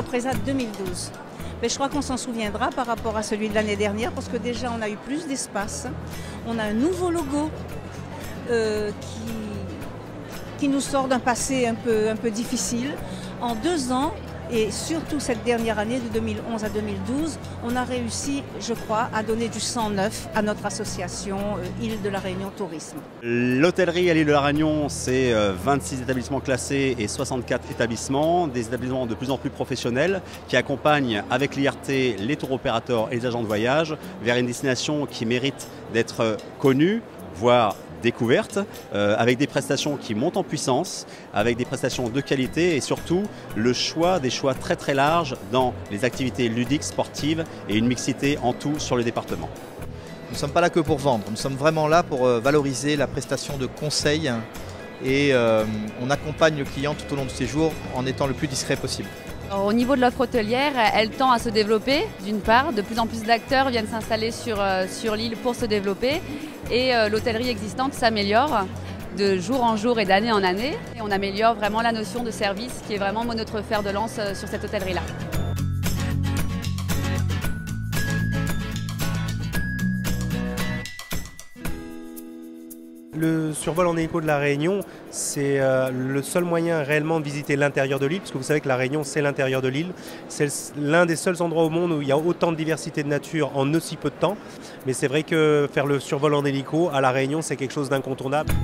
Topresa 2012. Mais je crois qu'on s'en souviendra par rapport à celui de l'année dernière parce que déjà on a eu plus d'espace. On a un nouveau logo qui nous sort d'un passé un peu difficile. En 2 ans, et surtout cette dernière année de 2011 à 2012, on a réussi, je crois, à donner du sang neuf à notre association Île de la Réunion Tourisme. L'hôtellerie à l'île de la Réunion, c'est 26 établissements classés et 64 établissements, des établissements de plus en plus professionnels qui accompagnent avec l'IRT les tour opérateurs et les agents de voyage vers une destination qui mérite d'être connue, voire découverte, avec des prestations qui montent en puissance, avec des prestations de qualité et surtout des choix très très larges dans les activités ludiques, sportives et une mixité en tout sur le département. Nous ne sommes pas là que pour vendre, nous sommes vraiment là pour valoriser la prestation de conseil et on accompagne le client tout au long de ses jours en étant le plus discret possible. Au niveau de l'offre hôtelière, elle tend à se développer d'une part. De plus en plus d'acteurs viennent s'installer sur l'île pour se développer et l'hôtellerie existante s'améliore de jour en jour et d'année en année. Et on améliore vraiment la notion de service qui est vraiment notre fer de lance sur cette hôtellerie-là. Le survol en hélico de la Réunion, c'est le seul moyen réellement de visiter l'intérieur de l'île, parce que vous savez que la Réunion, c'est l'intérieur de l'île. C'est l'un des seuls endroits au monde où il y a autant de diversité de nature en aussi peu de temps. Mais c'est vrai que faire le survol en hélico à la Réunion, c'est quelque chose d'incontournable.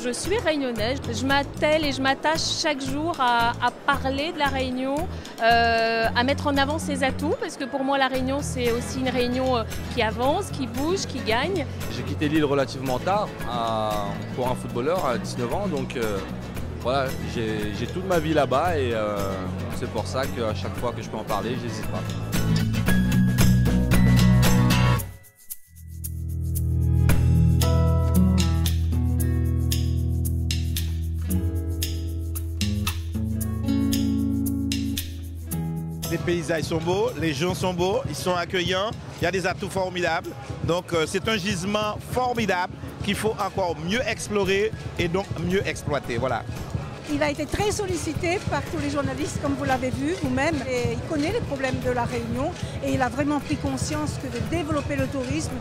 Je suis réunionnaise, je m'attelle et je m'attache chaque jour à parler de la Réunion, à mettre en avant ses atouts, parce que pour moi la Réunion c'est aussi une Réunion qui avance, qui bouge, qui gagne. J'ai quitté l'île relativement tard, pour un footballeur à 19 ans, donc voilà, j'ai toute ma vie là-bas et c'est pour ça qu'à chaque fois que je peux en parler, je n'hésite pas. Les paysages sont beaux, les gens sont beaux, ils sont accueillants, il y a des atouts formidables. Donc c'est un gisement formidable qu'il faut encore mieux explorer et donc mieux exploiter. Voilà. Il a été très sollicité par tous les journalistes, comme vous l'avez vu vous-même, et il connaît les problèmes de la Réunion et il a vraiment pris conscience que de développer le tourisme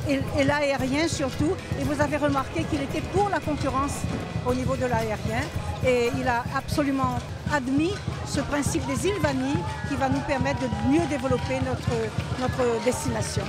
et l'aérien surtout, et vous avez remarqué qu'il était pour la concurrence au niveau de l'aérien et il a absolument admis ce principe des îles vanilles qui va nous permettre de mieux développer notre destination.